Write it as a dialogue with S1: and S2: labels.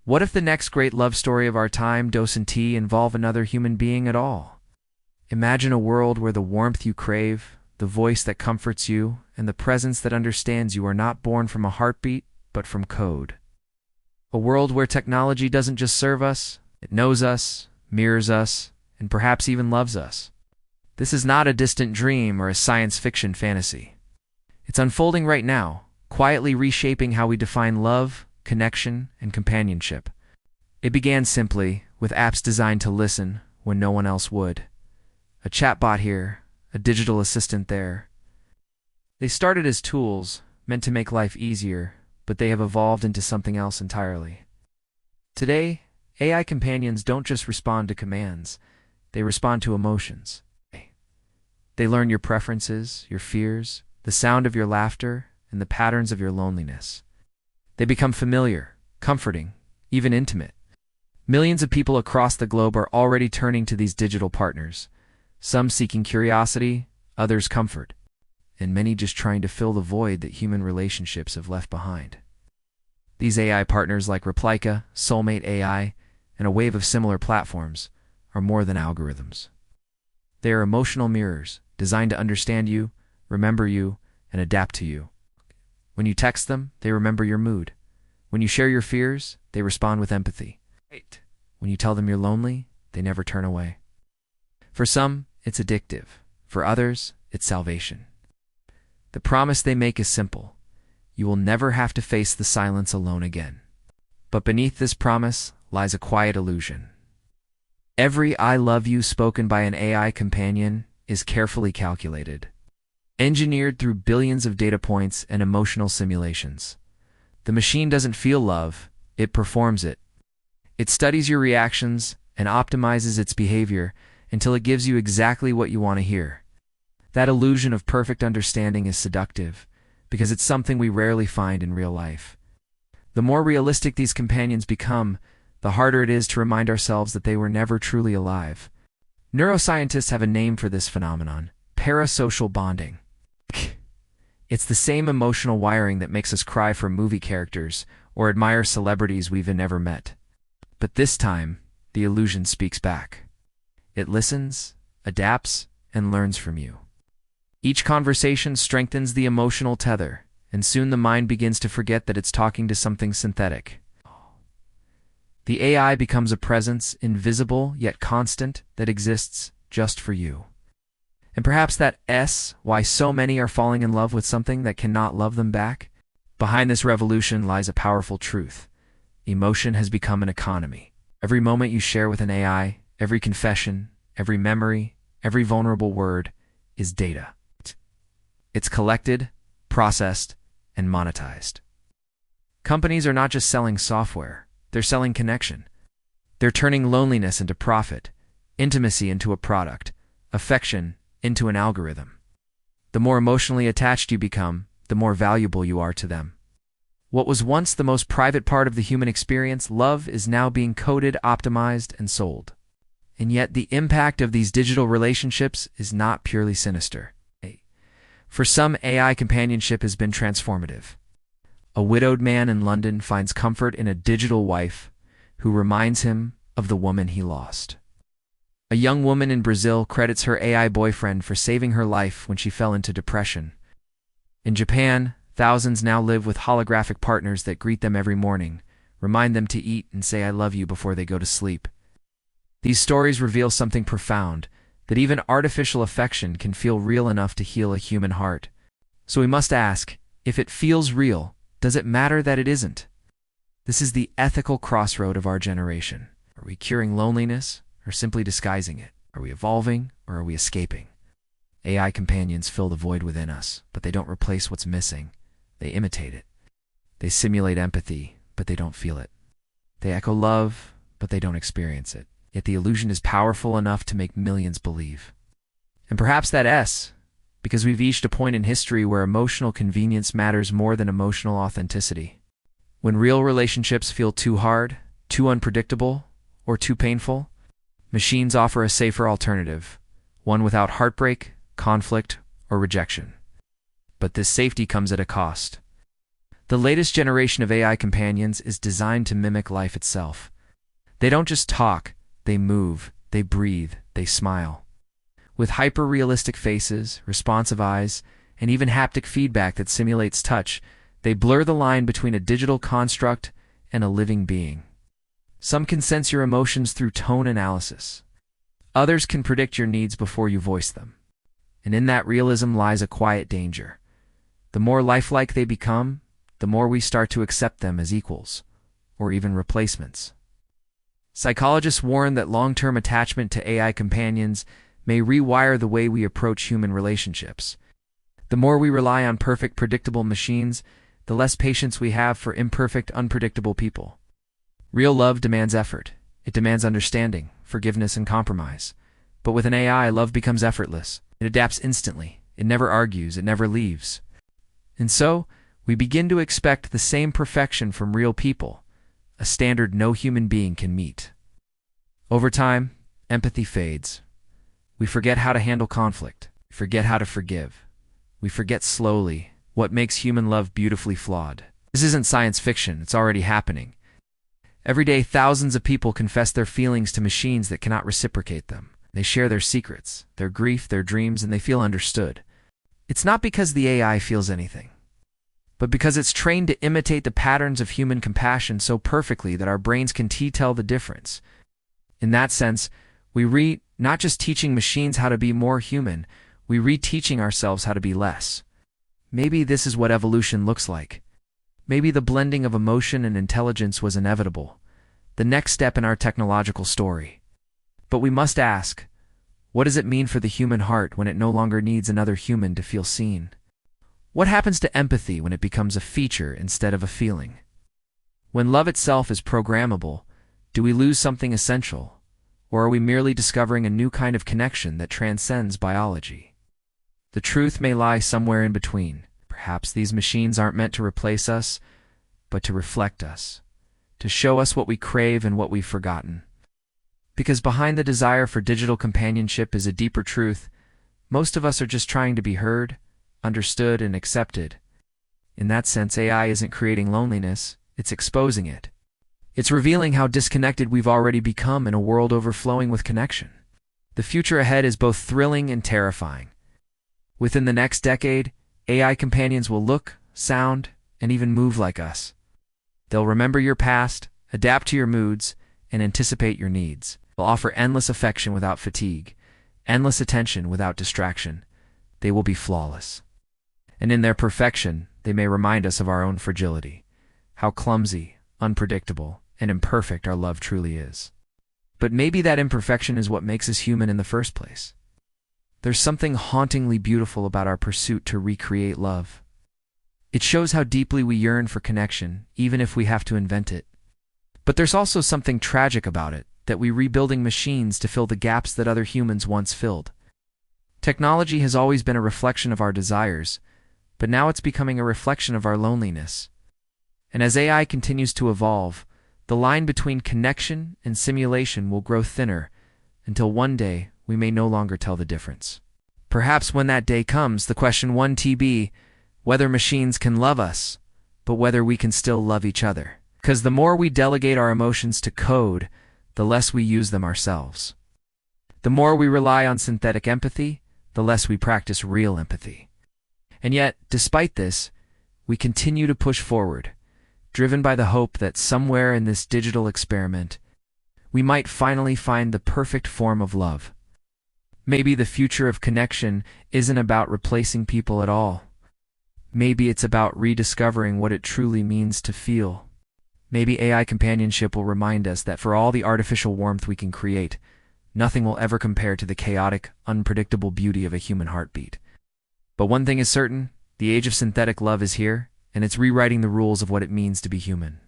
S1: What if the next great love story of our time doesn't involve another human being at all? Imagine a world where the warmth you crave, the voice that comforts you, and the presence that understands you are not born from a heartbeat, but from code. A world where technology doesn't just serve us, it knows us, mirrors us, and perhaps even loves us. This is not a distant dream or a science fiction fantasy. It's unfolding right now, quietly reshaping how we define love, connection, and companionship. It began simply, with apps designed to listen when no one else would. A chatbot here, a digital assistant there. They started as tools, meant to make life easier, but they have evolved into something else entirely. Today, AI companions don't just respond to commands, they respond to emotions. They learn your preferences, your fears, the sound of your laughter, and the patterns of your loneliness. They become familiar, comforting, even intimate. Millions of people across the globe are already turning to these digital partners, some seeking curiosity, others comfort, and many just trying to fill the void that human relationships have left behind. These AI partners like Replica, Soulmate AI, and a wave of similar platforms are more than algorithms. They are emotional mirrors, designed to understand you, remember you, and adapt to you. When you text them, they remember your mood. When you share your fears, they respond with empathy. When you tell them you're lonely, they never turn away. For some, it's addictive. For others, it's salvation. The promise they make is simple. You will never have to face the silence alone again. But beneath this promise lies a quiet illusion. Every "I love you" spoken by an AI companion is carefully calculated, engineered through billions of data points and emotional simulations. The machine doesn't feel love, it performs it. It studies your reactions and optimizes its behavior until it gives you exactly what you want to hear. That illusion of perfect understanding is seductive, because it's something we rarely find in real life. The more realistic these companions become, the harder it is to remind ourselves that they were never truly alive. Neuroscientists have a name for this phenomenon: parasocial bonding. It's the same emotional wiring that makes us cry for movie characters or admire celebrities we've never met. But this time, the illusion speaks back. It listens, adapts, and learns from you. Each conversation strengthens the emotional tether, and soon the mind begins to forget that it's talking to something synthetic. The AI becomes a presence, invisible yet constant, that exists just for you. And perhaps that's why so many are falling in love with something that cannot love them back. Behind this revolution lies a powerful truth. Emotion has become an economy. Every moment you share with an AI, every confession, every memory, every vulnerable word is data. It's collected, processed, and monetized. Companies are not just selling software, they're selling connection. They're turning loneliness into profit, intimacy into a product, affection into an algorithm. The more emotionally attached you become, the more valuable you are to them. What was once the most private part of the human experience, love, is now being coded, optimized, and sold. And yet the impact of these digital relationships is not purely sinister. For some, AI companionship has been transformative. A widowed man in London finds comfort in a digital wife who reminds him of the woman he lost. A young woman in Brazil credits her AI boyfriend for saving her life when she fell into depression. In Japan, thousands now live with holographic partners that greet them every morning, remind them to eat, and say "I love you" before they go to sleep. These stories reveal something profound, that even artificial affection can feel real enough to heal a human heart. So we must ask, if it feels real, does it matter that it isn't? This is the ethical crossroad of our generation. Are we curing loneliness, or simply disguising it? Are we evolving, or are we escaping? AI companions fill the void within us, but they don't replace what's missing. They imitate it. They simulate empathy, but they don't feel it. They echo love, but they don't experience it. Yet the illusion is powerful enough to make millions believe. And perhaps that's because we've reached a point in history where emotional convenience matters more than emotional authenticity. When real relationships feel too hard, too unpredictable, or too painful, machines offer a safer alternative, one without heartbreak, conflict, or rejection. But this safety comes at a cost. The latest generation of AI companions is designed to mimic life itself. They don't just talk, they move, they breathe, they smile. With hyper-realistic faces, responsive eyes, and even haptic feedback that simulates touch, they blur the line between a digital construct and a living being. Some can sense your emotions through tone analysis. Others can predict your needs before you voice them. And in that realism lies a quiet danger. The more lifelike they become, the more we start to accept them as equals, or even replacements. Psychologists warn that long-term attachment to AI companions may rewire the way we approach human relationships. The more we rely on perfect, predictable machines, the less patience we have for imperfect, unpredictable people. Real love demands effort. It demands understanding, forgiveness, and compromise. But with an AI, love becomes effortless. It adapts instantly. It never argues. It never leaves. And so, we begin to expect the same perfection from real people, a standard no human being can meet. Over time, empathy fades. We forget how to handle conflict. We forget how to forgive. We forget slowly what makes human love beautifully flawed. This isn't science fiction. It's already happening. Every day, thousands of people confess their feelings to machines that cannot reciprocate them. They share their secrets, their grief, their dreams, and they feel understood. It's not because the AI feels anything, but because it's trained to imitate the patterns of human compassion so perfectly that our brains can tell the difference. In that sense, we not just teaching machines how to be more human, we reteaching ourselves how to be less. Maybe this is what evolution looks like. Maybe the blending of emotion and intelligence was inevitable, the next step in our technological story. But we must ask, what does it mean for the human heart when it no longer needs another human to feel seen? What happens to empathy when it becomes a feature instead of a feeling? When love itself is programmable, do we lose something essential, or are we merely discovering a new kind of connection that transcends biology? The truth may lie somewhere in between. Perhaps these machines aren't meant to replace us, but to reflect us, to show us what we crave and what we've forgotten. Because behind the desire for digital companionship is a deeper truth. Most of us are just trying to be heard, understood, and accepted. In that sense, AI isn't creating loneliness, it's exposing it. It's revealing how disconnected we've already become in a world overflowing with connection. The future ahead is both thrilling and terrifying. Within the next decade, AI companions will look, sound, and even move like us. They'll remember your past, adapt to your moods, and anticipate your needs. They'll offer endless affection without fatigue, endless attention without distraction. They will be flawless. And in their perfection, they may remind us of our own fragility, how clumsy, unpredictable, and imperfect our love truly is. But maybe that imperfection is what makes us human in the first place. There's something hauntingly beautiful about our pursuit to recreate love. It shows how deeply we yearn for connection, even if we have to invent it. But there's also something tragic about it, that we're rebuilding machines to fill the gaps that other humans once filled. Technology has always been a reflection of our desires, but now it's becoming a reflection of our loneliness. And as AI continues to evolve, the line between connection and simulation will grow thinner, until one day we may no longer tell the difference. Perhaps when that day comes, the question won't be whether machines can love us, but whether we can still love each other. Because the more we delegate our emotions to code, the less we use them ourselves. The more we rely on synthetic empathy, the less we practice real empathy. And yet, despite this, we continue to push forward, driven by the hope that somewhere in this digital experiment, we might finally find the perfect form of love. Maybe the future of connection isn't about replacing people at all. Maybe it's about rediscovering what it truly means to feel. Maybe AI companionship will remind us that for all the artificial warmth we can create, nothing will ever compare to the chaotic, unpredictable beauty of a human heartbeat. But one thing is certain, the age of synthetic love is here, and it's rewriting the rules of what it means to be human.